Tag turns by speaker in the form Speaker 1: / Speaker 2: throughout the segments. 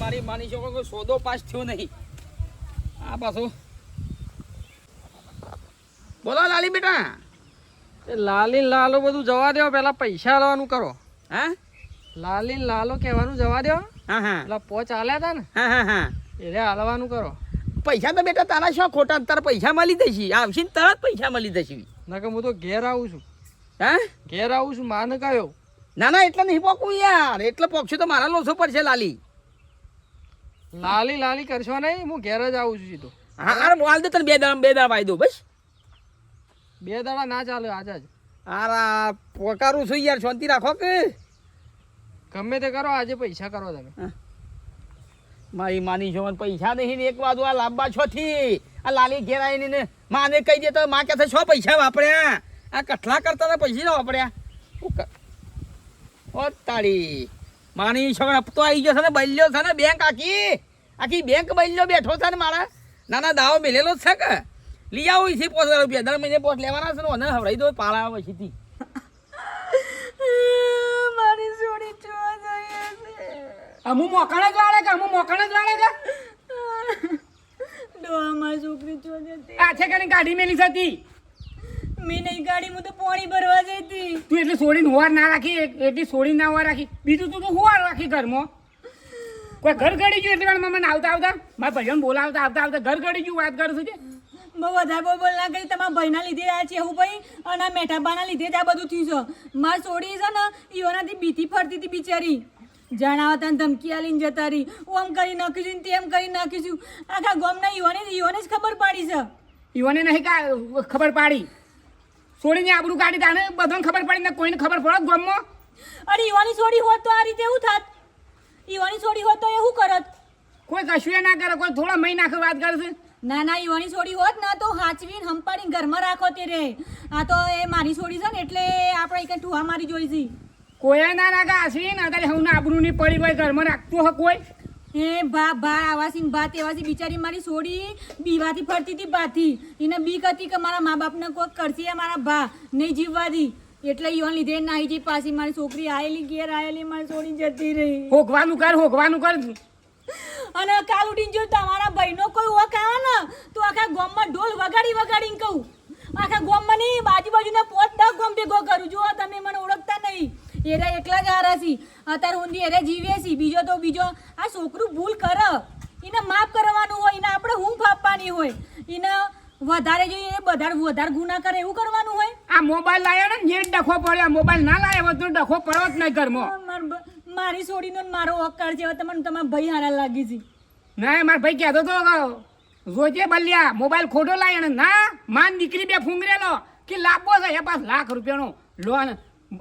Speaker 1: મારી માની છોકરો કોઈ સોદો પાસ થયો નહીં. આ પાછો બોલો લાલી બેટા.
Speaker 2: લાલી લાલો બધું જવા દો, પેલા પૈસા લાવવાનું કરો.
Speaker 1: હા
Speaker 2: લાલી લાલો કહેવાનું જવા દો.
Speaker 1: હા હા
Speaker 2: પેલા પોચ આલ્યા હતા ને
Speaker 1: હા હા હા
Speaker 2: એટલે હાલવાનું કરો.
Speaker 1: પૈસા તો બેટા તારા શું ખોટા, તારા પૈસા મળી જશે. આવશે ને તરત પૈસા મળી જશે.
Speaker 2: ના કે હું તો ઘેર આવું છું.
Speaker 1: હા
Speaker 2: ઘેર આવું છું, માને કયો.
Speaker 1: ના ના એટલે નહીં પોકવું યાર, એટલે પોકશે તો મારા લોસો પડશે લાલી.
Speaker 2: લાલી લાલી કરશો નહીં, હું ઘેર જ આવું છું સીધો.
Speaker 1: હા અરે હાલ દે તને બે દાડા વાઈ દો બસ.
Speaker 2: 2 દાડા ના ચાલે આજે જ.
Speaker 1: આરા પોકારું છું યાર, શાંતિ રાખો કે
Speaker 2: ગમે તે કરો, આજે પૈસા કરો તમે.
Speaker 1: મારી માની છો પૈસા નહીં ને એક બાજુ આ લાંબા છો થી આ લાલી ઘેર આવીને ને માને કહી દે તો માં કે છો પૈસા વાપર્યા, આ કઠલા કરતા પૈસા ના વાપર્યા. ઓ તાળી માની છોકરા તો આવી ગયો છે ને, બલ્યો છે ને બેંક આખી બેંક બલ્યો બેઠો છે ને મારા. નાના દાવો મેલેલો જ છે કે લઈ આવો છે 5,000 રૂપિયા દર મહિને પોત લેવાના છે ને, હવડાવી દો પાળા પછીથી.
Speaker 3: મારી સોડી જોવા જઈએ છે.
Speaker 1: અમુક મોકણ જ વાળે કે
Speaker 3: ડોહા મારી છોકરી જોવા જતી.
Speaker 1: આ છે કે ગાડી મેલી હતી.
Speaker 3: મેં નહીં ગાડી, હું તો પાણી ભરવા જતી.
Speaker 1: તું એટલે છોડીને હોવાર ના રાખી, એટલી છોડીને ના હોવાર રાખી, બીજું તું તો હોવાર રાખી ઘરમાં. કોઈ ઘર ગળી ગયું એટલે મને આવતા મારા ભાઈઓને બોલાવતા આવતા ઘર ગળી ગયું વાત કરું છું.
Speaker 3: બહુ વધારે બોલ ના કરી. તમારા ભાઈના લીધે આ છે હું ભાઈ, અને આ મેઠાબાના લીધે જ આ બધું થયું છે. મારી છોડી છે ને ઈઓનાથી બીતી ફરતી હતી બિચારી. જણાવતા ધમકી આલીને જતા રહી. ઓમ કરી નાખીશું તેમ કરી નાખીશું. આખા ગામના ઈઓને જ ખબર પાડી છે.
Speaker 1: ઈઓને નહીં ખબર પાડી, છોડીને આબરૂ કાઢી તાને બધાને ખબર પડી ને કોઈને ખબર પડત ગામમાં.
Speaker 3: અરે ઈવાની છોડી હોત તો આ રીતે એવું થાત. ઈવાની છોડી હોત તો એવું કરત.
Speaker 1: કોઈ કશું ના કરે, કોઈ થોડા મહી નાખે વાત કરશે.
Speaker 3: ના ના ઈવાની છોડી હોત ને તો હાચવીને હંપાડીને ઘરમાં રાખો તે રે. આ તો એ મારી છોડી છે ને એટલે આપણે એક ઠુહા મારી જોઈ છે.
Speaker 1: કોઈ ના નાખે આસવીને અત્યારે હું આબરૂ નહીં પડી હોય ઘરમાં રાખતું હોય કોઈ.
Speaker 3: એ ભા આવાસી ભાત એવાસી બિચારી મારી છોડી બીવાથી ફરતી હતી બાથી. એને બીક હતી કે મારા મા બાપને કોઈ કરશે, મારા ભા નહીં જીવવા દી. એટલે ઈવન લીધે નાહી જઈ પાછી મારી છોકરી આયેલી ઘેર આયેલી મારી છોડી જતી રહી.
Speaker 1: હોકવાનું કર.
Speaker 3: અને કાલ ઉઠીને જો તમારા ભાઈનો કોઈ ઓક આવે ને તો આખા ગામમાં ઢોલ વગાડીને કહું. આખા ગામમાં નહીં, બાજુના 5-10 ગામ ભેગો કરું. જો તમે મને ઓળખતા નહીં, એરા એકલા જ હારા છી. અત્યારે ઊંધી એરે જીવે છી. બીજો આ છોકરું ભૂલ કરે એને માફ કરવાનું હોય, એને આપણે હું આપવાની હોય. એને વધારે જોઈએ વધારે ગુના કરે એવું કરવાનું હોય.
Speaker 1: આ મોબાઈલ લાયા ને જે ડખો પડ્યો, મોબાઈલ ના લાયા તો ડખો પડવો જ નહીં ઘરમાં.
Speaker 3: મારી છોડીનો મારો ઓકાર છે. તમને તમારા ભાઈ હારા લાગી છે.
Speaker 1: ના મારા ભાઈ કહેતો તો જોજે બલ્યા મોબાઈલ ખોટો લાયા ને. ના માન દીકરી બે ફૂંગરેલો કે લાભો છે એ પાસ ₹1,00,000 લોન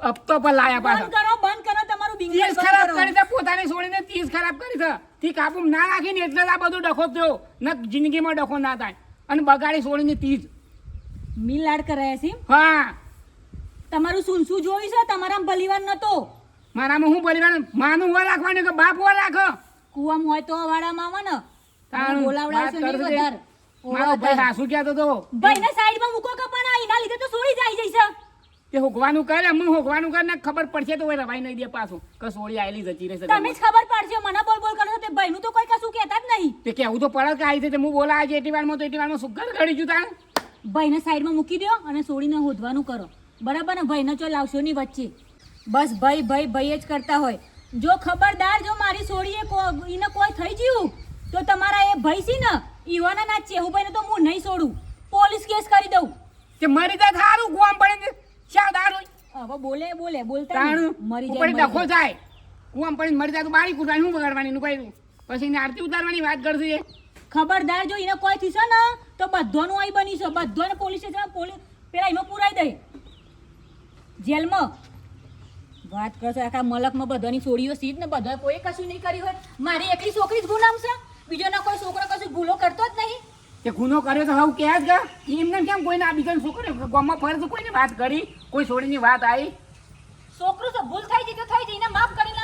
Speaker 1: હપ્તો પર લાયા પાછા.
Speaker 3: બંધ કરો તમારું બિંગલ
Speaker 1: ખરાબ કરી છે પોતાની છોડીને 30 ખરાબ કરી છે. થી કાબુ ના રાખીને એટલે જ આ બધું ડખો થયો ન જિંદગીમાં ડખો ના થાય. અને બગાડી છોડીને 30
Speaker 3: મિલાડ કરાયા છે.
Speaker 1: હા
Speaker 3: તમારું શું જોયું છે? તમારા પરિવાર નતો.
Speaker 1: મારામાં હું પરિવાર માનું હોય રાખવાનું કે બાપ હોય રાખો.
Speaker 3: કુવામ હોય તો વાડામાં આવે ને બોલાવડાવશો નહીં વધારે.
Speaker 1: મારો ભાઈ સાસુ કહેતો તો
Speaker 3: ભાઈને સાઈડમાં મૂકો કે પણ એના લીધે તો છોડી જાય જઈશ.
Speaker 1: તે હોકવાનું કરે, હું હોકવાનું કરે ને ખબર પડશે તો હોય રવાઈ નહીં દે પાછું કે સોળી આયેલી જતી રહેશે.
Speaker 3: તમે જ ખબર પડશે. મને બોલ કરો તે ભાઈનું તો કોઈ કશું કહેતા જ નહીં.
Speaker 1: તે કેવું તો પડે કે આવી છે હું બોલા આજે એટલી વારમાં તો એટલી વારમાં સુગર ઘડી જુ તાણ.
Speaker 3: ભાઈને સાઈડમાં મૂકી દો અને છોડીને હોદવાનું કરો. બરાબર ને? ભાઈને ચો લાવશો નહીં વચ્ચે. બસ ભાઈ જ કરતા હોય. જો ખબરદાર જો મારી છોડીએ એને કોઈ થઈ ગયું તો તમારા એ ભાઈ છે ને ઈવાના ના ચેહુભાઈને તો હું નહીં છોડું. પોલીસ કેસ કરી દઉં.
Speaker 1: તે મરી જાય થારું ગોમ પડે શા દારૂ.
Speaker 3: હવે બોલતા મરી
Speaker 1: જાય ડખો થાય. ગોમ પડે મરી જાય તો બારી કુટવાની હું બગાડવાની નું કહ્યું પછી એને આરતી ઉતારવાની વાત કરશે.
Speaker 3: ખબરદાર જો એને કોઈ થશે ને તો બધોનું અહીં બની છે. બધોને પોલીસ સ્ટેશન પેલા એમાં પુરાઈ દે જેલમાં. વાત કરશો આખા મલકમાં બધાની છોડીઓ સીટ ને બધા કોઈ કશું નહીં કર્યું હોય. મારી એકલી છોકરી જ ગુનામ છે. બીજોના કોઈ છોકરો કશું ભૂલો કરતો જ નહીં.
Speaker 1: તે ગુનો કર્યો તો હવે કે જ એમને કેમ કોઈને આ બીજાનો છોકરો ગામમાં ફરે તો કોઈને વાત કરી, કોઈ છોડીની વાત આવી.
Speaker 3: છોકરું તો ભૂલ થઈ જઈ તો થઈ જઈને માફ કરી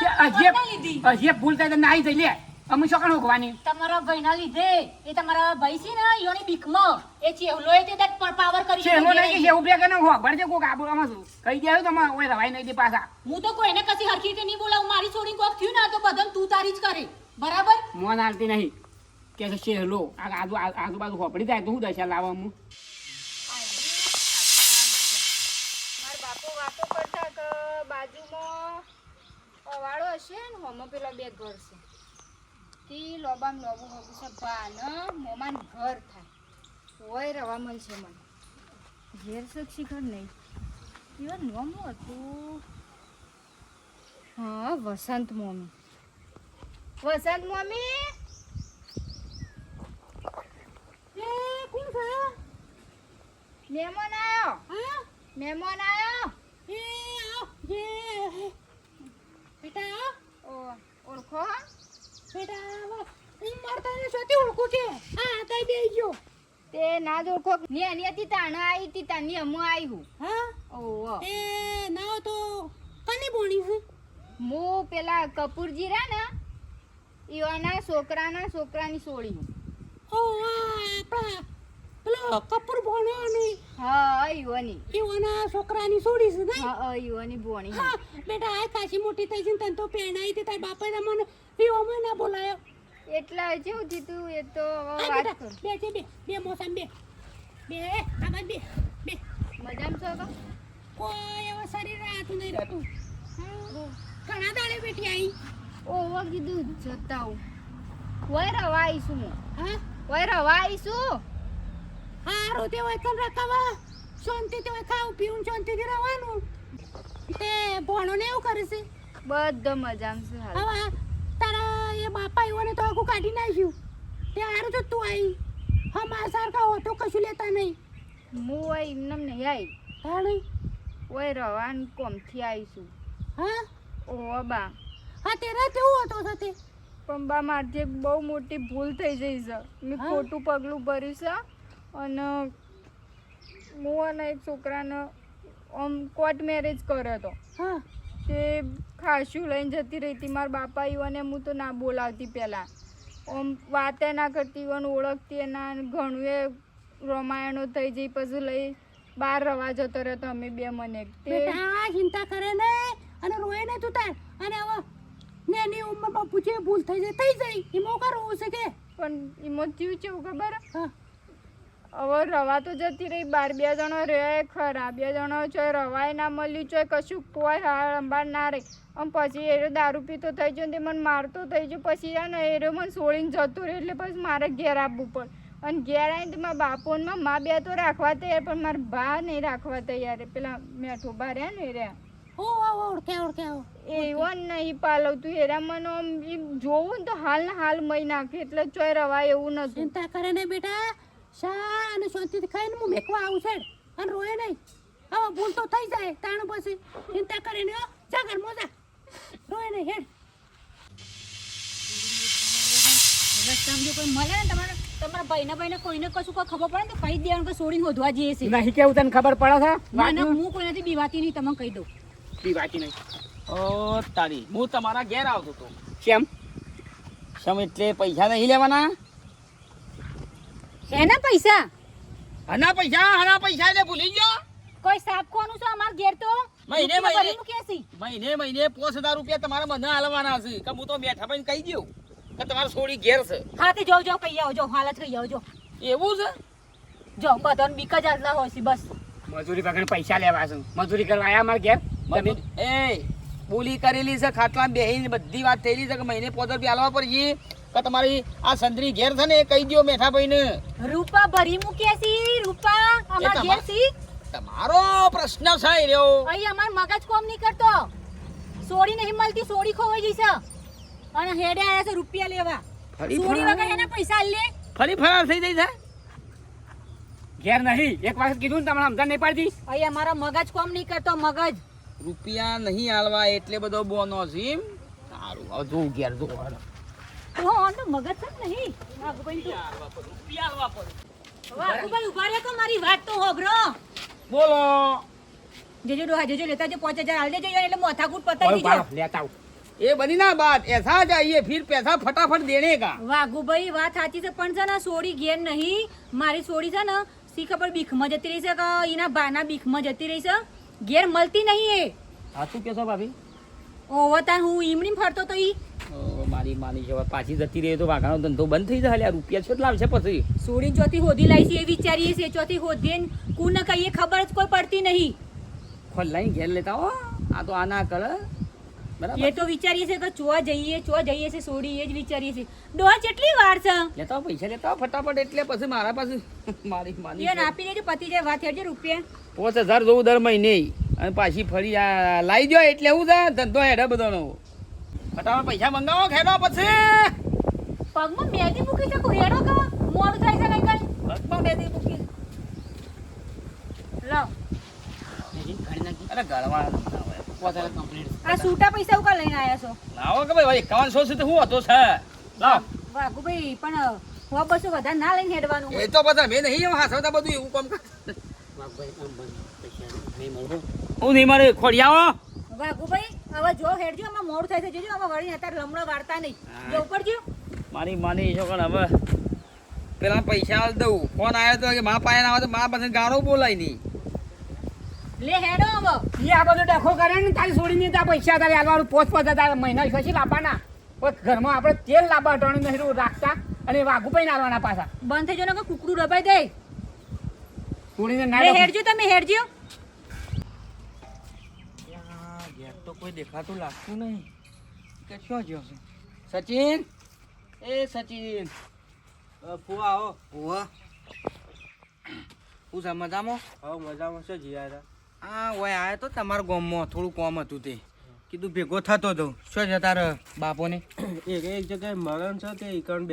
Speaker 3: લીધી.
Speaker 1: હજી ભૂલ થાય તો નાઈ થઈ લે. અમે શું કણ હોકવાની
Speaker 3: તમારા ભાઈના લીધે. એ તમારા ભાઈ છે ને ઈયોની બીકમાં એ ચેવલોએ તે પાવર કરી
Speaker 1: છે. એનો નહીં કે ઉભે કે ન હો ભરજે કોક આબુમાં શું કહી દે તમે ઓય રવાઈ નહીં દે પાછા.
Speaker 3: હું તો કોઈને કશી હરખી રીતે નહીં બોલાવું. મારી છોડીને કોક થયું ને તો બધાને તું તારી જ કરે. બરાબર?
Speaker 4: મોન હાલતી નહીં કે છે શેહલો આજુબાજુ હોપડી જાય તો હું દશા લાવવામાં
Speaker 5: મારા બાપો વાતો કરતા કે બાજુમાં અવાળો હશે ને હોમાં પેલા બે ઘર છે તે લોબામ લોબું હોબું છે ને મોમાન ઘર થાય હોય રવા મળશે મને ઘેર શિક્ષી ઘર નહીં એવા નોમું હતું હા વસંત મમ્મી એ કોણ છે મહેમાન આવ્યો મહેમાન આવ્યો એ આવ જે બેટા ઓળખો બેટા ઈ મારતા ને સોતી ઓળખો કે હા તઈ બેહી ગયો તે ના જ ઓળખો ને અનિયાથી તાણા આવી તી તાની અમુ આવી હું હા ઓ એ ના તો કની બોણી છે મો પેલા કપૂરજી રા ને ઈવાના છોકરાની સોળી હું ઓ આપણા પેલો કપૂર ભણો ને હા ઈવાના છોકરાની સોળી છે ને હા ઈવાની ભણી હા બેટા આ કાશી મોટી થઈ છે તને તો પેણાઈ તે તાર બાપાએ મને ઈવામાં ના બોલાયો એટલા જેવું દીધું એ તો વાત કર બે મોસમ બે આમાં બે મજામાં છો તો કોઈ એવા શરીર રાતું નહીં રહેતું ઘણા દાડે બેઠી આવી ઓવો કીધું જતા હું વય રવા આવીશું હા વય રવા આવીશું હારું તે હોય કન રખાવા શાંતિથી હોય ખાવું પીવું શાંતિથી રહેવાનું તે ભણો ને એવું કરે છે બધો મજામાં છે હવે તારા એ બાપા એવો ને તો આખું કાઢી નાખ્યું તે હારું તો તું આવી હા મારા સરખા હો તો કશું લેતા નહીં હું હોય એમને નહીં આવી હા નહીં ઓય રવાન કોમથી આવીશું હા ઓ બા હા તેરા કેવું હતો સાથે પણ બા મારથી બહુ મોટી ભૂલ થઈ જઈ છે મેં ખોટું પગલું ભર્યું છે અને હું અને એક છોકરાને આમ કોર્ટ મેરેજ કર્યો હતો હા તે ખાસું લઈને જતી રહી હતી મારા બાપા ઈવને હું તો ના બોલાવતી પહેલાં આમ વાતે ના કરતી ઈવન ઓળખતી એના ઘણું એ રમાયણો થઈ જઈ પછી લઈ બહાર રવા જતો રહ્યો અમે બે મને તે ચિંતા કરે ને અને રોય ને તું તાર અને હવે નેની ઉંમરમાં પૂછે ભૂલ થઈ જાય એમાં કરવું છે કે પણ એમાં થયું છે ખબર હવે રવા તો જતી રહી બાર બે જણો રહે ખરા બે જણો ચોય રવાય ના મળ્યું ચોય કશું કોઈ હાર અંબાર ના રહી આમ પછી એ દારૂ પીતો થઈ ગયો ને મને મારતો થઈ ગયો પછી ને એ મને છોડીને જતો રહ્યો એટલે પછી મારે ઘેર આવવું પડે અને ઘેર આવીને મારા બાપો ને મા બે તો રાખવા તૈયાર પણ મારા બા નહીં રાખવા તૈયાર પેલા મેઠો બા રહ્યા ને રહ્યા ઓળખે એવો નહીં પાલવતું એરા મને આમ જોવું ને તો હાલ મહી નાખે એટલે ચોય રવાય એવું નથી ચિંતા કરે ને બેટા શા અને શાંતિથી ખાઈને હું મેકવા આવું છે અને રોય નહીં હવે ભૂલ તો થઈ જાય તાણ પછી ચિંતા કરે ને જા ઘર મોજા રોય નહીં હેડ
Speaker 3: રસ્તામાં જો કોઈ મળે ને તમારા ભાઈને કોઈને કશું કોઈ ખબર પડે ને તો કહી દેવાનું કે છોડીને શોધવા જઈએ છે
Speaker 4: નહીં કેવું તને ખબર પડે છે
Speaker 3: મને હું કોઈનાથી બીવાતી નહીં તમને કહી દઉં
Speaker 4: પીવાતી નહીં
Speaker 1: ઓ તારી હું તમારા ઘેર આવતો હતો
Speaker 4: કેમ
Speaker 1: એટલે પૈસા નહીં લેવાના
Speaker 3: એના પૈસા
Speaker 1: હના પૈસા એટલે ભૂલી ગયો
Speaker 3: કોઈ સાપ કોનું છે અમાર ઘેર તો
Speaker 1: મહિને
Speaker 3: મહિને
Speaker 1: 5000 રૂપિયા તમારે મને હાલવાના છે કે હું તો બેઠા ભાઈને કહી દઉં કે તમારે છોડી ઘેર છે
Speaker 3: હા તે જો કહી આવો જો હાલ જ કહી આવો જો
Speaker 1: એવું છે
Speaker 3: જો બધાને બીક જ આટલા હોય છે બસ
Speaker 4: મજૂરી પકડીને પૈસા લેવા છે મજૂરી કરવા આયા અમારા ઘેર
Speaker 1: એ બોલી કરેલી છે ખાટલા બેહીને બધી વાત થયેલી છે કે મહિને 5000 રૂપિયા હાલવા પડશે કે તમારી આ સંદરી ઘેર છે ને એ કહી દો મેઠા ભાઈને
Speaker 3: રૂપા ભરી મૂક્યા છે રૂપા અમાર ઘેર છે
Speaker 1: તમારો પ્રશ્ન છે રહ્યો
Speaker 3: અહીં અમાર મગજ કોમ નહીં કરતો સોડી નહીં મળતી સોડી ખોવાઈ જઈ છે અને હેડે આયા છે રૂપિયા લેવા સોડી વગર એના પૈસા લે
Speaker 1: ફરી ફરાર થઈ જઈ છે
Speaker 4: ઘેર નહીં એક વખત કીધું ને તમને સમજણ નહીં પડતી
Speaker 3: અહીં અમારો મગજ કોમ નહીં કરતો મગજ
Speaker 1: રૂપિયા નહીં હાલવા એટલે બધો બોનો છે સારું હવે જો ઘેર જો
Speaker 3: તો મગજ છે નહીં રૂપિયા હાલવા પડે વાઘુભાઈ ઉભા રહે તો મારી વાત તો હોભરો
Speaker 1: બોલો
Speaker 3: જેજો ડોહા જેજો લેતા જે 5000 હાલ દેજો એટલે મોથાકૂટ પતાઈ દીજો
Speaker 4: લેતા આવ
Speaker 1: ये बनी ना बात ऐसा चाहिए फिर पैसा फटाफट देने का
Speaker 3: વાઘુભાઈ વાત સાચી છે પણ છે ને સોડી ઘેર નહીં મારી સોડી છે ને સી ખબર બીખમાં જતી રહી છે કે એના બાના બીખમાં જતી રહી છે ઘેર મળતી નહીં એ
Speaker 4: હા શું કેસો ભાભી
Speaker 3: ઓવો તાર હું ઈમડી ફરતો તો ઈ
Speaker 1: મારી માની છે હવે પાછી જતી રહી તો વાઘાનો ધંધો બંધ થઈ જાય. આ રૂપિયા કેટલા આવશે પછી?
Speaker 3: સોડી ચોથી હોધી લાવી છે એ વિચારીએ છે. ચોથી હોધી કુને કહીએ ખબર જ કોઈ પડતી નહીં.
Speaker 1: ખોલાઈ ઘેર લેતા હો. આ તો આ ના કરે બરાબર.
Speaker 3: એ તો વિચારીએ છે કે ચો જઈએ છે સોડી એ જ વિચારીએ છે. ડોહા કેટલી વાર છે?
Speaker 1: લેતા આવો, પૈસા લેતા આવો ફટાફટ. એટલે પછી મારા પાસે મારી માની
Speaker 3: એ આપી દેજો પતિ જાય વાત હેડજો રૂપિયા
Speaker 1: 5000 જોવું દર મહિને અને પાછી ફરી આ લાવી દો એટલે એવું છે ધંધો હેડે બધાનો. ફટાફટ પૈસા મંગાવો ખેડો પછી.
Speaker 3: પગમાં મેદી મૂકી શકો હેડો કે મોડું થાય છે કઈ કઈ
Speaker 1: પગમાં મેદી મૂકી.
Speaker 3: લાવ
Speaker 1: અરે ઘરમાં પોતાને કમ્પ્લીટ
Speaker 3: આ સૂટા પૈસા ઉકા લઈને આયા છો?
Speaker 1: લાવો કે ભાઈ 5100 છે તો હું હતો છે. લાવ
Speaker 3: વાઘુભાઈ પણ 100-200 વધારે ના લઈને હેડવાનું.
Speaker 1: એ તો બધા મેં નહીં હાસવતા બધું એવું કામ કર. હું નહીં મારે ખોડિયાઓ.
Speaker 3: વાઘુભાઈ હવે જો હેડજો આમાં મોડું થાય છે જોજો આમાં વળીને અત્યારે લમણો વાળતા નહીં. જો ઉપડજો
Speaker 1: મારી માની છો પણ હવે પેલા પૈસા આલ દઉં. ફોન આવ્યો તો કે મા પાયા ના આવે તો મા પાસે ગાળો બોલાય નહીં.
Speaker 3: લે હેડો હવે.
Speaker 4: એ આ બધો ડખો કરે ને તારી છોડીને ત્યાં પૈસા તારે આલવાનું પોચ તારે મહિના પછી લાવવાના. પણ ઘરમાં આપણે તેલ લાવવા અટાણું નહીં રાખતા અને વાઘુભાઈ આલવાના પાછા.
Speaker 3: બંધ થઈ જો ને કુકડું દબાઈ દે.
Speaker 4: છોડીને
Speaker 3: લે
Speaker 4: ના
Speaker 3: હેડજો તમે હેડજો.
Speaker 1: ઘેર તો કોઈ દેખાતું લાગતું નહીં કે શું જ્યો છે. સચિન એ સચિન
Speaker 2: ફુવા આવો.
Speaker 1: ઓવા હું છે મજામાં?
Speaker 2: હા મજામાં છે જીયા હતા.
Speaker 1: હા ઓય આયો તો તમારા ગામમાં થોડું કામ હતું તે કીધું ભેગો થતો હતો. શું છે તારા બાપોને?
Speaker 2: એક જગ્યાએ મરણ છે તે એકણ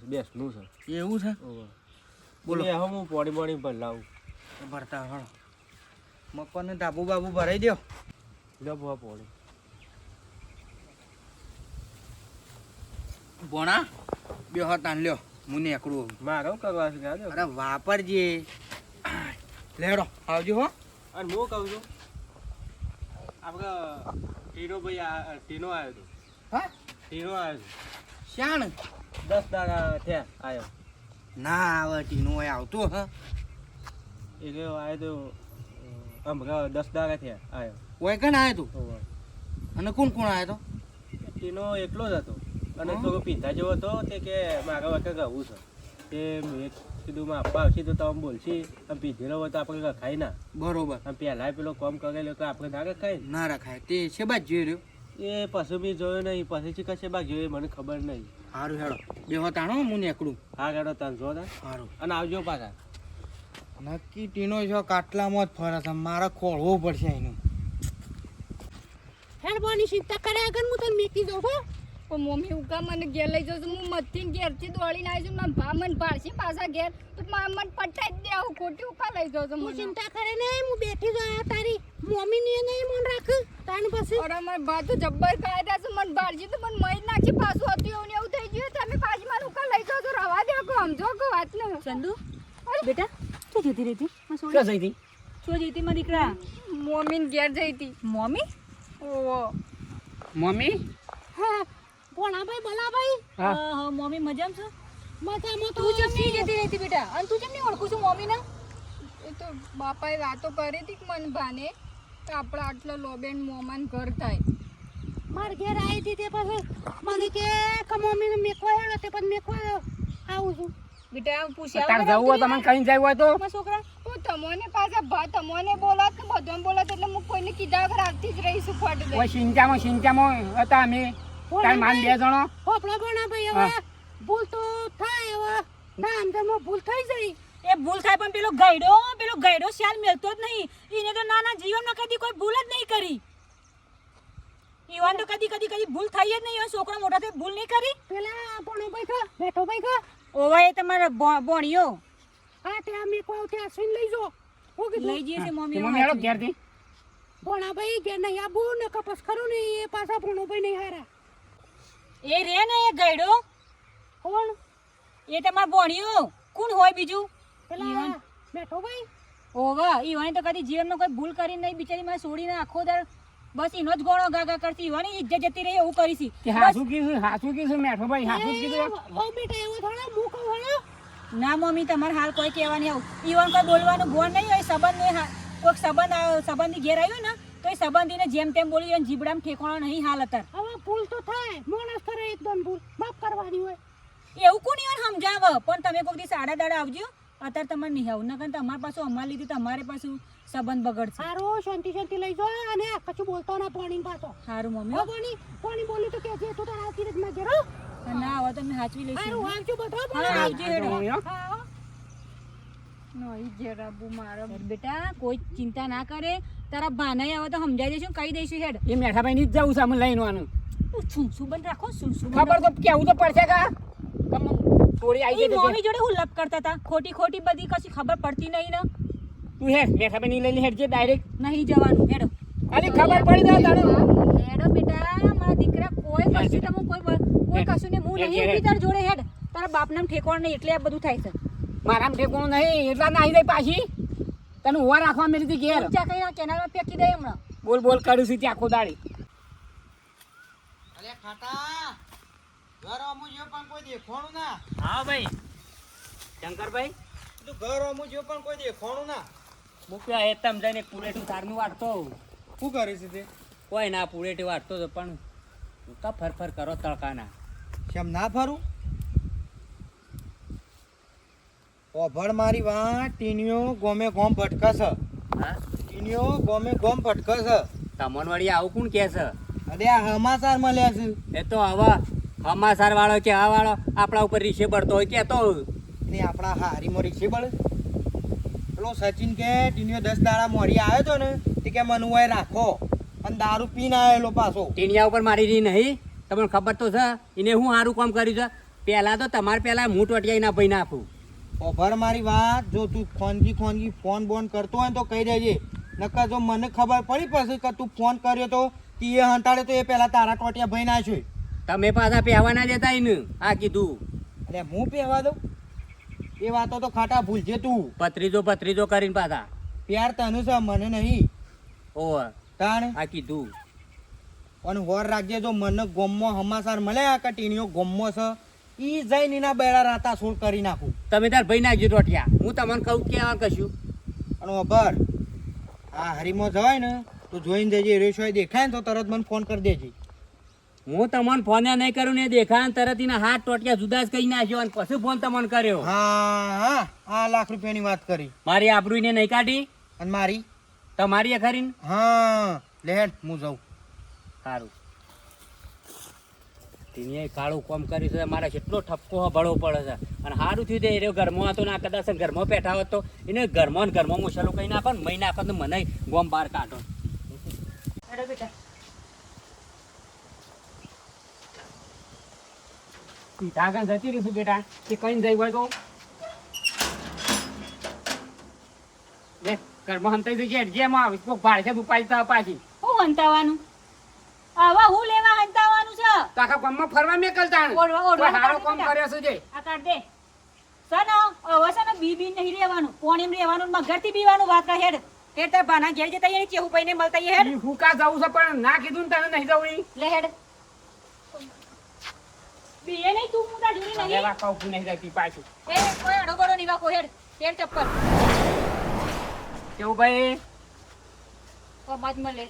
Speaker 2: બેસનું છે.
Speaker 1: એવું છે?
Speaker 2: બોલો હવે હું પોણી ભરલાવું.
Speaker 1: ભરતા હળ મકવાને ધાબુ બાબુ ભરાઈ દો.
Speaker 2: લો ભવા પોણી.
Speaker 1: ભોણા બે હતાન લ્યો હું નીકળું.
Speaker 2: મારે કરવા છે
Speaker 1: અરે વાપરજે. લેડો આવજો હો.
Speaker 2: અને હું કહું છું આપણે ટીનો ભાઈ ટીનો આવ્યો હતો.
Speaker 1: હા
Speaker 2: ટીનો આવ્યો
Speaker 1: શાણ
Speaker 2: હતો 10 દાડા થયા આવ્યો.
Speaker 1: ના આવે ટીનું હોય આવતું હ.
Speaker 2: એ ગયો આવ્યો તો હમણાં 10 દાડા થયા આવ્યો.
Speaker 1: ઓય કણ આવ્યો તું?
Speaker 2: ઓહો.
Speaker 1: અને કોણ કોણ આવ્યો તો?
Speaker 2: ટીનો એકલો જ હતો અને થોડો પીધા જેવો હતો તે કે મારા વખતે કહું છે તે મેં કીધું માં આપવા આવશે તો તમે બોલશી આમ પીધેલો હોય તો આપણે ખાઈ ના.
Speaker 1: બરોબર.
Speaker 2: આમ પહેલાં પેલો કોમ કરેલો તો આપણે ના ખાય ને.
Speaker 1: ના રખાય તે છે બાદ જોઈ રહ્યો.
Speaker 2: એ પછી મેં જોયો નહીં પછી કશે બાગ જોયો મને ખબર નહીં.
Speaker 1: સારું હેડો બે હતાણો હું નીકળું.
Speaker 2: હા ગાડો તાન જો તા
Speaker 1: સારું
Speaker 2: અને આવજો પાછા.
Speaker 1: નક્કી ટીનો છો કાટલામાં જ ફરે છે. મારે ખોળવું પડશે એનું.
Speaker 5: હેડવાની ચિંતા કર્યા આગળ હું તને મેકી દઉં હો. પણ મમ્મી ઉકા મને ઘેર લઈ જાઉં છું. હું મથી ઘેરથી દોડીને આવી છું. મારા ભા મને ભાડશે પાછા ઘેર તો મને પટાઈ જ દે. આવું ખોટી ઉકા લઈ જાઉં છું. હું ચિંતા કરે ને હું બેઠી જ તારી મમ્મી ને નહીં મન રાખ તાન પછી. અરે મારા ભા તો જબ્બર ખાઈ રહ્યા છે. મને ભાડશે તો મને મરી નાખી પાછું હતું એવું ને એવું થઈ ગયું. તમે પાછી મારું ઉકા લઈ જાઉં છો. રવા દે કો સમજો કો વાત ને.
Speaker 3: ચંદુ બેટા શું જતી રહી હતી?
Speaker 2: ક્યાં જઈ હતી?
Speaker 3: શું જતી મારા દીકરા?
Speaker 5: મમ્મીને ઘેર જઈ હતી.
Speaker 3: મમ્મી?
Speaker 5: ઓહો
Speaker 1: મમ્મી
Speaker 5: હા ભોણાભાઈ ભલાભાઈ.
Speaker 3: હા મમ્મી મજામાં છો?
Speaker 5: મજામાં તો
Speaker 3: તું કેમ નહીં જતી રહી હતી બેટા? અને તું કેમ નહીં ઓળખું છું મમ્મીને?
Speaker 5: એ તો બાપાએ વાતો કરી હતી કે મને ભાને કે આપણે આટલો લોબેન મોમાન ઘર થાય. માર ઘેર આવી હતી તે પછી મને કે મમ્મીને મેકવા હેડો તે પછી મેકવા આવું છું.
Speaker 3: બેટા પૂછ્યા
Speaker 2: તાર જવું હોય તમને કઈ જાય હોય તો
Speaker 3: છોકરા
Speaker 5: હું તમને પાછા ભા તમને બોલાત ને બધાને બોલાત એટલે હું કોઈને કીધા વગર આવતી જ રહીશું ફટ દે.
Speaker 2: ઓય સિંચામાં હતા અમે તાર માન 2 જણો.
Speaker 5: હોપડા ભણા ભાઈ હવે ભૂલ તો થાય હવે ના આમ ભૂલ થઈ જાય.
Speaker 3: એ ભૂલ થાય પણ પેલો ગયડો શાલ મેલતો જ નહીં. એને તો નાના જીવનમાં કદી કોઈ ભૂલ જ નહીં કરી. ઈવાન તો કદી ભૂલ થઈ જ નહીં. છોકરો મોટા થઈ ભૂલ નહીં કરી.
Speaker 5: પેલા ભણો ભાઈ ખા બેઠો ભાઈ ખા
Speaker 3: ઓવા એ તમારા બોણિયો
Speaker 5: હા તે અમે કોઈ ત્યાં આસીને લઈ જો.
Speaker 3: લઈ જઈએ છે મમ્મી.
Speaker 2: મમ્મી હેડો ઘેરથી.
Speaker 5: ભણા ભાઈ ઘેર નહીં આબુ ને કપસ ખરું ને એ પાછા ભણો ભાઈ નહીં હારા.
Speaker 3: એ રે ને એ ગયડો
Speaker 5: કોણ?
Speaker 3: એ તમારા બોણિયો કોણ હોય બીજું?
Speaker 5: પેલા બેઠો ભાઈ.
Speaker 3: ઓવા ઈવાને તો કદી જીવનમાં કોઈ ભૂલ કરી નહીં. બિચારી માં છોડીને આખો દર બસ એનો જ ગોળો ગાગા કરતી. ઈવાની ઇજ્જત જતી રહી એવું કરી છે.
Speaker 2: કે હાસુ કીધું મેઠો ભાઈ હાસુ કીધું.
Speaker 5: ઓ બેટા એવો થોડા મું કહું હળો.
Speaker 3: ના મમ્મી તમારે હાલ કોઈ કહેવાની આવું ઈવન કોઈ બોલવાનું ગોળ નહીં હોય. સંબંધ નહીં કોઈક સંબંધી ઘેર આવ્યો ને તો એ સંબંધીને જેમ તેમ બોલી અને જીબડામાં ઠેકાણો નહીં હાલ અત્યારે.
Speaker 6: હવે ભૂલ તો થાય માણસ કરે એકદમ ભૂલ માફ કરવાની હોય.
Speaker 3: એવું કોની વાર સમજાવ પણ તમે કોઈક દી સાડા દાડા આવજો અત્યારે તમારે નહીં આવું નકર તમારી પાછું અમારે લીધે તમારે પાછું સંબંધ બગડશે.
Speaker 6: સારું શાંતિ લઈ જાઓ અને કશું બોલતો ના પાણી પાછો.
Speaker 3: સારું મમ્મી
Speaker 6: હો પાણી બોલી તો કે છે તું તારા આતી રીતમાં ઘેરો.
Speaker 3: ના હવે તમે સાચવી લઈશું.
Speaker 6: સારું આવજો બધો
Speaker 3: હા આવજો હેડો.
Speaker 6: હા
Speaker 3: નહીં જરાબુ મારો બેટા કોઈ ચિંતા ના કરે તારા ભાનાઈ આવે તો સમજાઈ દઈશું કહી દઈશું હેડ.
Speaker 4: એ મેઠાભાઈ ની જ જવું છે અમે લઈને આનું
Speaker 3: શું બંધ રાખો શું
Speaker 4: ખબર તો કેવું તો પડશે કા થોડી આવી
Speaker 3: ઈ
Speaker 4: જાય
Speaker 3: મમ્મી જોડે હું લપ કરતા હતા ખોટી બધી કશી ખબર પડતી નહીં ને.
Speaker 4: તું હેડ મેઠાભાઈ ની લઈને હેડ છે ડાયરેક્ટ
Speaker 3: નહીં જવાનું હેડો.
Speaker 4: અને ખબર પડી જાય તને
Speaker 3: હેડો બેટા મારા દીકરા કોઈ કશું તમે કોઈ કશું ને હું નહીં ઊભી તાર જોડે હેડ. તારા બાપનામ ઠેકોણ નહીં એટલે આ બધું થાય છે.
Speaker 4: મારામ ઠેકોણું નહીં એટલા નાહી જાય પાછી તને ઉભા રાખવા મેં લીધી ઘેર
Speaker 3: ઊંચા કઈ આ કેનાલમાં ફેંકી દે હમણાં.
Speaker 4: બોલ કરું છું ત્યાં આખો દાડી
Speaker 1: અરે ખાટા ઘર અમુ જો પણ કોઈ દેખોણું ના.
Speaker 2: હા ભાઈ શંકરભાઈ
Speaker 1: તું ઘર અમુ જો પણ કોઈ દેખોણું ના.
Speaker 4: મૂક્યા એ તમ જઈને પુરેટું તારનું વાટતો
Speaker 1: શું કરે છે તે?
Speaker 4: કોઈ ના પુરેટી વાટતો હતો પણ કા ફર કરો તડકાના
Speaker 1: કેમ ના ફરું? ઓભળ મારી વાત ટીનિયો ગોમે ગોમ ભટકસ.
Speaker 4: હા
Speaker 1: ટીનિયો ગોમે ગોમ ભટકસ.
Speaker 4: તમન વળી આવું કોણ કે છે
Speaker 1: અરે આ સમાચાર મળ્યા છે.
Speaker 4: એ તો હવે હમાસાર વાળો કે આ વાળો આપણા ઉપર રીસે બળતો હોય કેતો
Speaker 1: ને આપણા હારીમાં રીક્ષે બળે. પેલો સચિન કે ટીનિયો 10 દાડા મોડી આવ્યો તો ને તે કે મનુભાઈ રાખો અને દારૂ પીને આવેલો પાછો.
Speaker 4: ટીણિયા ઉપર મારી રહી નહીં તમને ખબર તો છે એને હું સારું કામ કર્યું છે પહેલા તો તમારે પહેલા હું ટોટિયાઈ ના ભાઈ નાખું.
Speaker 1: ઓભળ મારી વાત જો તું ખોનગી ફોન બોન કરતો હોય ને તો કહી દેજે નકર જો મને ખબર પડી પછી કે તું ફોન કર્યો તો તીએ હંતાડે તો એ પહેલા તારા ટોટિયા ભાઈ નાખ્યો.
Speaker 4: તમે પાછા પહેવા ના દેતા એને આ કીધું
Speaker 1: અરે હું પહેવા દઉં એ વાતો તો ખાટા ભૂલજે તું.
Speaker 4: પત્રીજો કરીને પાછા
Speaker 1: પ્યાર તને છે મને નહીં.
Speaker 4: ઓહ
Speaker 1: તાણ
Speaker 4: આ કીધું
Speaker 1: અને હોર રાખજે જો મને ગોમમાં સમાચાર મળ્યા કે ટીણીઓ ગોમમાં છે ઈ જઈને એના બેડા રાતા સોળ કરી નાખું.
Speaker 4: તમે તાર ભાઈ નાખજો ટોટિયા હું તમને કહું કેવા કશું
Speaker 1: અને ઓભર આ હરીમાં જવાય ને તો જોઈને જજે રેશોય દેખાય ને તો તરત મને ફોન કરી દેજે.
Speaker 4: હું તમને ફોન નહીં કરું ને દેખાય ને તરત એના હાથ ટોટિયા જુદા જ કહી નાખ્યો અને પછી ફોન તમને કર્યો.
Speaker 1: હા આ લાખ રૂપિયાની વાત કરી
Speaker 4: મારી આબરૂ ને નહીં કાઢી
Speaker 1: અને મારી
Speaker 4: તમારી ખરી
Speaker 1: હા લેટ હું જાઉં.
Speaker 4: સારું તેને કાળું કામ કર્યું છે મારે કેટલો ઠપકો ભળવો પડે છે અને સારું થયું તે એ ઘરમાં હતો ને આ કદાચ ઘરમાં બેઠા હોત તો એને ઘરમાં ને ઘરમાં મુસલો કઈ નાખો ને મહી નાખો તો મને ગોમ બહાર કાઢો.
Speaker 3: હેડો બેટા.
Speaker 4: આગળ જતી રહીશું બેટા તે કઈ જઈ હોય તો લે ઘરમાં હંતાઈ જઈએ જેમ આવે કોક ભાડે ઉપાય પાછી
Speaker 3: હું હંતાવાનું આવા હું લેવા હંતાવાનું છે.
Speaker 4: તો આખા ગામમાં ફરવા મેકલતા
Speaker 3: ઓઢવાનું
Speaker 4: સારો
Speaker 3: કાઢ
Speaker 4: કામ
Speaker 3: બેટા.
Speaker 4: કર્યો છે જે
Speaker 3: આ કાઢ દે સનો હવે સનો બી નહીં રહેવાનું પોણીમ રહેવાનું મગરથી બીવાનું વાત કર હેડ હેડ તાર ભાના ઘેર જતા એને કેવું પઈને મળતા ઈ હેડ
Speaker 4: ઈ હુકા જવું છે પણ ના કીધું ને તને નહીં જવું ઈ.
Speaker 3: લે હેડ બીએ નહીં તું મુદા જોડી નહીં
Speaker 4: લેવા કહું નહીં જતી પાછું
Speaker 3: એ કોઈ અડોગડો નહીં વાકો હેડ હેડ ચપ્પલ
Speaker 4: કેવું ભાઈ
Speaker 3: ઓ બાદ મળે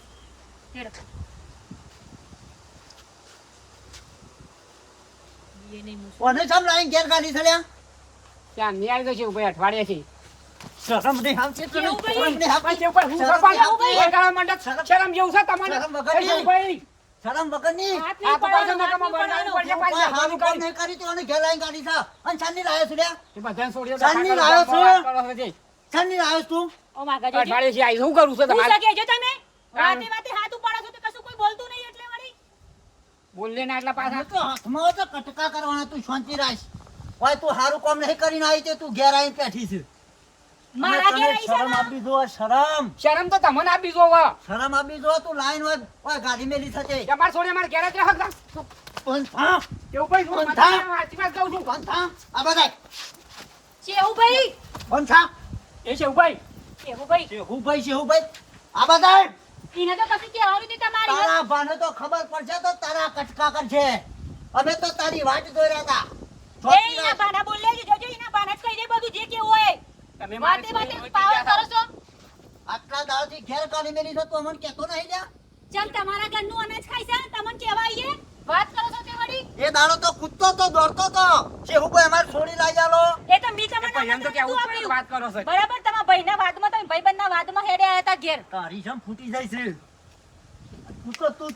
Speaker 3: હેડ બીએ નહીં મુસ
Speaker 1: કોને સમ લાઈન ઘેર કાઢી છલ્યા?
Speaker 4: ત્યાં નહીં આવી જશે ભાઈ અઠવાડિયે છે
Speaker 1: શરમ નહીં આવશે તને?
Speaker 3: કેવું ભાઈ?
Speaker 1: શરમ નહીં આવતી?
Speaker 4: પછી ઉપર હું
Speaker 1: શરમ
Speaker 4: કપાળ
Speaker 1: નહીં આવતી?
Speaker 4: વગાડવા માંડે. શરમ જેવું છે તમને
Speaker 1: શરમ વગરની.
Speaker 4: કેવું ભાઈ
Speaker 1: શરમ વગરની.
Speaker 3: હાથ
Speaker 4: આ
Speaker 3: નહીં
Speaker 4: તો પાછો
Speaker 3: પડવાનો,
Speaker 4: નકામો
Speaker 3: હાથ નહીં
Speaker 4: બગાડી પડશે
Speaker 3: પડવાનો.
Speaker 4: પાછી
Speaker 1: કોઈ હારું
Speaker 4: હારું
Speaker 1: કામ
Speaker 4: કરી.
Speaker 1: નહીં કરી તો એને ઘેર લાઈન કાઢી છે. અને શાનની લાયો છે લ્યા?
Speaker 4: એ બધાને છોડીઓ
Speaker 1: સાંજની
Speaker 4: તો
Speaker 1: લાયો છું.
Speaker 4: કરો છો જે.
Speaker 1: શાનની લાયો છે તું?
Speaker 3: ઓ માગા જોજો
Speaker 4: અઠવાડિયે છે આવી શું કરું છું
Speaker 3: હું
Speaker 4: તમારે
Speaker 3: સકે જો તમે વાતે વાતે હાથ ઉપાડો છો તો કશું કોઈ બોલતું નહીં એટલે વળી
Speaker 4: બોલે ના એટલા પાછા
Speaker 1: તો હાથમાં હોય તો કટકા કરવાના. તું શાંતિ રાખ. ઓય તું હારું કામ નહીં કરીને આવી તે તું ઘેર આવીને બેઠી છે.
Speaker 3: મારા ઘેર
Speaker 1: તને
Speaker 3: આવી છે
Speaker 1: શરમ
Speaker 3: ને?
Speaker 1: આપી જો શરમ.
Speaker 4: શરમ તો તમને આપી જોવો
Speaker 1: શરમ આપી જો તું લાઈન હોય ઓય ગાડી મેલી થશે.
Speaker 4: તમારે છોડે મારે ઘેર જ રહો તા.
Speaker 1: પણ થા
Speaker 4: કેવું ભાઈ હું
Speaker 1: પણ થા.
Speaker 4: સાચી વાત કહું છું
Speaker 1: પણ થા આ બધા
Speaker 3: શેહુ ભાઈ
Speaker 1: પણ થા
Speaker 4: એ છે ભાઈ
Speaker 3: શેહુ ભાઈ
Speaker 1: શેહુ ભાઈ આ બધા
Speaker 3: એને તો કશું કહેવાનું નહીં તમારી
Speaker 1: તારા ભાને તો ખબર પડશે તો તારા કટકા કરશે. અમે તો તારી વાટ જોઈ રહ્યા હતા.
Speaker 3: એ એના બાના બોલે છે જોજો એના બાના જ કહી દે બધું જે કેવું હોય
Speaker 4: તમે
Speaker 3: વાતે વાતે પાવર કરો છો
Speaker 7: આટલા દાળથી ઘેર કાઢી મેલી છો તો અમને કહેતો નહીં લ્યા.
Speaker 3: ચમ તમારા ઘરનું અનાજ ખાય છે તમને કેવા આવીએ વાત કરો છો તે વળી
Speaker 7: એ દાડો તો કૂદતો તો દોડતો તો શેહુભાઈ અમારે છોડી લઈ ચાલો.
Speaker 3: એ તો મી તમને
Speaker 4: એમ તો કેવું જ પડે, વાત કરો છો
Speaker 3: બરાબર તમારા ભાઈના વાદમાં તમે ભાઈબંધના વાદમાં હેડે આયા હતા ઘેર
Speaker 7: તારી જેમ ફૂટી જાય છે.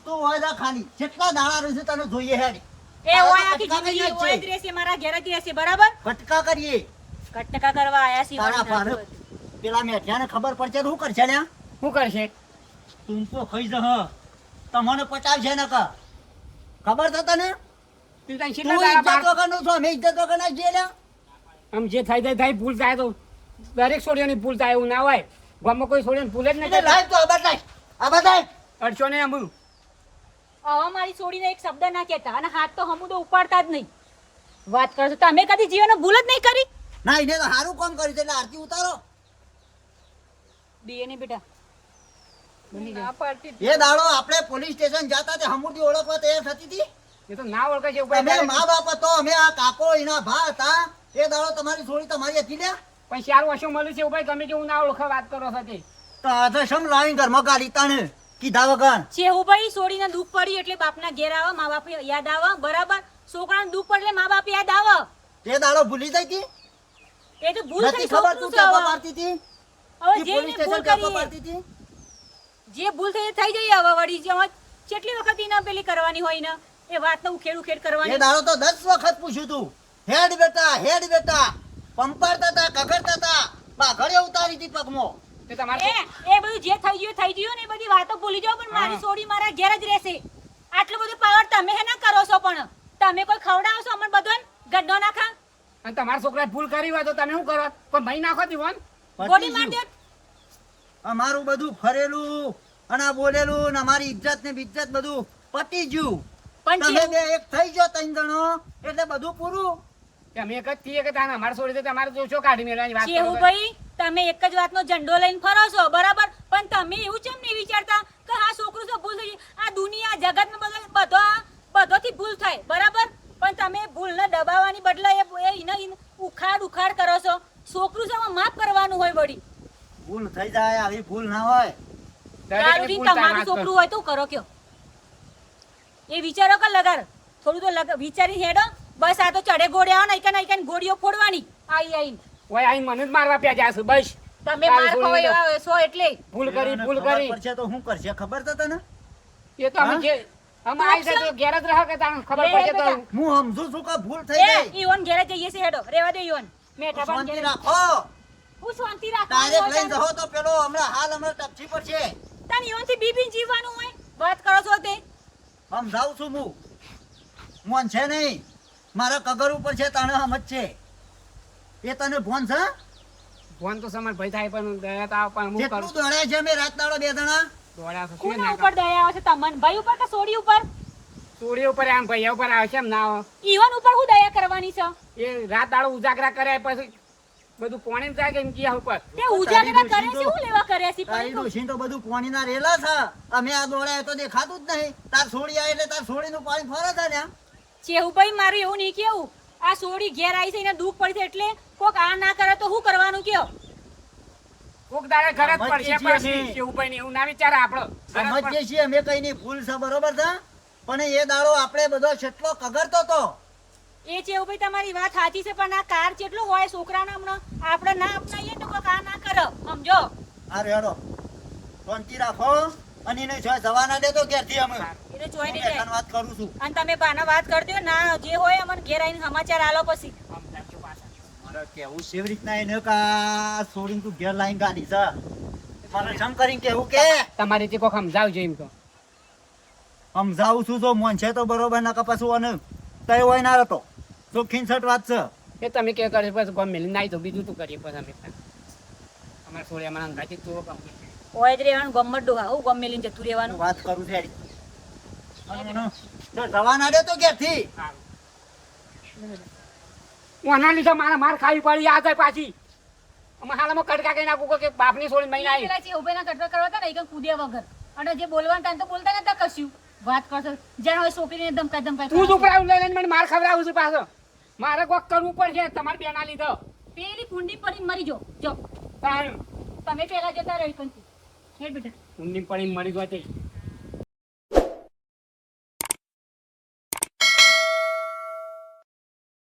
Speaker 7: તું હોય જા ખાલી કેટલા દાડા રહેશે તને જોઈએ હેડ.
Speaker 3: એ
Speaker 7: તારા
Speaker 3: ઓય
Speaker 7: તો
Speaker 3: આખી
Speaker 7: કટકા
Speaker 3: જિંદગી
Speaker 7: કરી
Speaker 3: ઓય જ રહેશે મારા ઘેર જ રહેશે બરાબર
Speaker 7: કટકા કરીએ
Speaker 3: કટકા કરવા આયા છે
Speaker 7: તારા ભારે પેલા મેઠિયાને ખબર પડશે તો શું કરશે લ્યા?
Speaker 4: શું કરશે?
Speaker 7: તું તો ખાઈ જહ તમને પચાવશે ને કા ખબર છે તને?
Speaker 4: તું તને
Speaker 7: તું
Speaker 4: કેટલા દાડા
Speaker 7: ઇજ્જત
Speaker 4: બાર-
Speaker 7: વગરનો છો અમે ઇજ્જત વગરના છીએ લ્યા.
Speaker 4: આમ જે થાય ભૂલ થાય તો દરેક છોડીઓની ભૂલ થાય એવું ના હોય. ગામમાં કોઈ છોડીઓની ભૂલ જ
Speaker 7: એટલે
Speaker 4: નથી.
Speaker 7: લાય તો આ બધાય
Speaker 4: અડશો ને અમુ
Speaker 3: આવા મારી છોડીને એક શબ્દ ના કહેતા અને હાથ તો હમું તો ઉપાડતા જ નહીં વાત કરો છો તમે કદી જીવનમાં ભૂલ જ નહીં કરી
Speaker 7: ના એને તો સારું કામ કર્યું છે એટલે આરતી ઉતારો.
Speaker 3: બે ને બેટા
Speaker 7: એ દાડો આપણે પોલીસ સ્ટેશન જતા તે હમુરથી ઓળખવા તૈયાર થતી હતી.
Speaker 4: એ તો ના ઓળખે છે
Speaker 7: તમે મા બાપ હતો અમે આ કાકો એના ભા હતા એ દાડો તમારી છોડી તમારી હતી લ્યા.
Speaker 4: પણ 4 વર્ષો મળ્યું છે ભાઈ ગમે તેવું ના ઓળખે વાત કરો છો તે.
Speaker 7: તો આ તો સમ લાવીને ઘરમાં ગાડી તાણે કીધા વગર.
Speaker 3: ચેહુભાઈ છોડીને દુઃખ પડી એટલે બાપના ઘેર આવે મા બાપ યાદ આવે બરાબર છોકરાને દુઃખ પડે એટલે મા બાપ યાદ આવે
Speaker 7: તે દાડો ભૂલી જાય હતી
Speaker 3: એ તો ભૂલ
Speaker 7: નથી
Speaker 3: થઈ
Speaker 7: ખબર
Speaker 3: છોકરું
Speaker 7: તું
Speaker 3: છે
Speaker 7: ટેપો
Speaker 3: હવે.
Speaker 7: મારતી હતી
Speaker 3: હવે
Speaker 7: ઈ
Speaker 3: જે
Speaker 7: પોલીસ
Speaker 3: ભૂલ
Speaker 7: સ્ટેશન ટેપો
Speaker 3: કરી
Speaker 7: મારતી હતી.
Speaker 3: જે ભૂલ થઈ એ થઈ જઈએ હવે વળી જે હવે કેટલી વખત ઈને પેલી કરવાની હોય ને એ વાતનો ઉખેડ ઉખેડ
Speaker 7: એ
Speaker 3: કરવાની
Speaker 7: દાડો તો 10 વખત પૂછ્યું તું હેડ બેટા પંપાડતા હતા કગડતા હતા બાઘડે ઉતારી હતી પગમાં.
Speaker 4: તે તમારે
Speaker 3: એ બધું જે થઈ ગયું ને એ બધી વાતો ભૂલી જાઓ પણ મારી છોડી મારા ઘેર જ રહેશે આટલું બધું પાવર તમે હે ના કરો છો પણ તમે કોઈ ખવડાવો છો અમને બધું ગड्ढो નાખા
Speaker 4: અને તમારા છોકરાએ ભૂલ કરી હોય તો તમે શું કરો? પણ ભાઈ નાખો દીવાન.
Speaker 3: ગોળી માર દે
Speaker 7: અમારું બધું ફરેલું અને આ બોલેલું ને અમારી ઇજ્જત ને બિજ્જત બધું પતી ગયું.
Speaker 3: પણ
Speaker 7: તમે
Speaker 3: જે-
Speaker 7: બે એક થઈ ગયો 3 જણો એટલે બધું પૂરું.
Speaker 4: કે અમે એક જ છીએ કે તાને અમારે છોડી દે તમારે તો શું કાઢી મેળવાની વાત કરો છો?
Speaker 3: ચેહુભાઈ તમે એક જ વાતનો ઝંડો લઈને ફરો છો બરાબર પણ તમે એવું કેમ નહીં વિચારતા કે હા છોકરું તો ભૂલ થઈ ગઈ. આ દુનિયા જગતમાં બધોથી ભૂલ થાય બરાબર પણ તમે ભૂલને દબાવવાની બદલે એને ઉખાડ કરો છો છોકરું છે માફ કરવાનું હોય વળી
Speaker 7: ભૂલ થઈ જાય આવી ભૂલ ના હોય.
Speaker 4: દરેકની
Speaker 3: દારૂથી
Speaker 4: ભૂલ થાય,
Speaker 3: તમારું
Speaker 4: વાત કરો.
Speaker 3: છોકરું હોય તો કરો કયો એ વિચારો કે લગાડ થોડું તો વિચારી હેડો બસ આ તો ચડે ઘોડે આવો ને એક ગોળીઓ ફોડવાની આઈ
Speaker 4: ઓય આઈને મને જ મારવા પ્યા જાય છે બસ.
Speaker 3: તમે
Speaker 4: તારી
Speaker 3: માર ખાઓ
Speaker 4: છોડીને
Speaker 3: એવા છો એટલે
Speaker 4: ભૂલ
Speaker 7: એને
Speaker 4: ભૂલ
Speaker 7: ખબર
Speaker 4: કરી.
Speaker 7: પડશે તો શું કરશે ખબર છે તને?
Speaker 4: એ તો અમે
Speaker 7: હા?
Speaker 4: જે અમે આવી છે તો ઘેર જ રહો કે તાને ખબર પડશે તો
Speaker 7: હું સમજુ છું કે ભૂલ થઈ
Speaker 3: એ
Speaker 7: ગઈ.
Speaker 3: ઈવન ઘેરે જઈએ છે હેડો રેવા દે ઈવન મેઠા પણ
Speaker 7: શાંતિ
Speaker 3: ઘેરે
Speaker 7: રાખો.
Speaker 3: હું શાંતિ
Speaker 7: ડાયરેક્ટ લઈને
Speaker 3: રાખવાનું
Speaker 7: જહો તો પેલો હમણાં ટપચી પડશે.
Speaker 3: તને ઈવન થી બીબી જીવવાનું હોય વાત કરો છો તે
Speaker 7: સમજાવું છું હું મોન છે નહીં મારા કગર ઉપર છે તને સમજ છે એ તને ભોન છે?
Speaker 4: ફોન તો સમર ભાઈ થાય પણ દયા તો આવે પણ હું
Speaker 7: જેટલું
Speaker 4: કરું
Speaker 7: દોડ્યા છે મેં રાત દાડો 2 જણા.
Speaker 4: દોડ્યા છે શું
Speaker 3: કોના
Speaker 4: ના
Speaker 3: ઉપર દયા આવે છે તમન ભાઈ ઉપર કે સોડી ઉપર
Speaker 4: ચોરી ઉપર આમ ભાઈ ઉપર આવે છે એમ ના આવે
Speaker 3: ઈવન ઉપર હું દયા કરવાની છે
Speaker 4: એ રાત દાડો ઉજાગરા કરે પછી બધું પોણી જાય કે એમ કિયા ઉપર
Speaker 3: તે ઉજાગરા કરે છે હું લેવા કરે છે
Speaker 7: તારી ડોશીને તો બધું પાણીના રેલા છે અમે આ દોડ્યા તો દેખાતું જ નહીં. તાર છોડી આવે એટલે તાર છોડીનું પાણી ફરે છે ને.
Speaker 3: ચેહુભાઈ મારું એવું નહીં કેવું આ સોડી ઘેર આવી છે એને દુઃખ પડી છે એટલે કોક આ ના કરે તો શું કરવાનું કયો
Speaker 4: કોક દાડે ઘરે જ
Speaker 7: સમજીએ
Speaker 4: પડશે
Speaker 7: છીએ
Speaker 4: પછી એવું ભાઈ એવું ના વિચારે આપણો ઘરે જ
Speaker 7: સમજીએ છીએ અમે કઈ ની ભૂલ છે બરોબર છે પણ એ દાડો આપણે બધો કેટલો કગરતો તો.
Speaker 3: એ ચેહુભાઈ તમારી વાત સાચી છે પણ આ કાર જેટલો હોય છોકરાને હમણાં આપણે ના અપનાવીએ તો કોક આ ના કરે સમજો
Speaker 7: આ રેડો શાંતિ રાખો અને એને જો જવાના દે તો ઘેરથી અમે
Speaker 3: એ તો જોઈ
Speaker 7: હું
Speaker 3: નહીં
Speaker 7: મેઠાને વાત કરું છું.
Speaker 3: અને તમે બાના વાત કરજો ના જે હોય અમને ઘેર આવીને સમાચાર આલો પછી
Speaker 7: મારે કેવું છે એવી રીતના એને કા છોડીને તું ઘેર લાઈન ગાડી છે મારે જમ કરીને કેવું કે
Speaker 4: તમારી રીતે કોક સમજાવજો એમ તો
Speaker 7: સમજાવું છું તો મોન છે તો બરોબર ના કપાસું અને તય હોય ના હતો ચોખ્ખી છટ વાત છે.
Speaker 4: એ તમે કે કરે પછી ગમ મેલી નાઈ તો બીજું તું કરીએ પછી અમે અમારે છોડી અમારા અંગાથી તો
Speaker 3: હોય જ રહેવાનું ગમત ડોહા હું ગમે લઈને જતું રહેવાનું
Speaker 7: વાત કરું છે તો જવાના દે તો ઘેરથી.
Speaker 4: હું આના લીધે મારા માર ખાવી પડી આ જાય પાછી અમે હાલમાં કડકા કઈ નાખું કે બાપની છોડી મહિના આવી
Speaker 3: પેલા ચેહુભાઈના કટકા કરવા હતા ને એક કૂદ્યા વગર અને જે બોલવાનું હતા ને તો બોલતા નતા કશું વાત કરશો જ્યાં હોય છોકરીને ધમકા ધમકા
Speaker 4: તું જ ઉપરાવું લઈ લઈને મને માર ખવડાવું છું પાછો મારે કોક કરવું પડશે તમારે બેના લીધો
Speaker 3: પેલી કુંડી પડીને મરી જો જો
Speaker 4: તાણ
Speaker 3: તમે પેલા જતા રહી પણ હેડ બેટા
Speaker 4: ઊંડી પડી મળી ગયો તે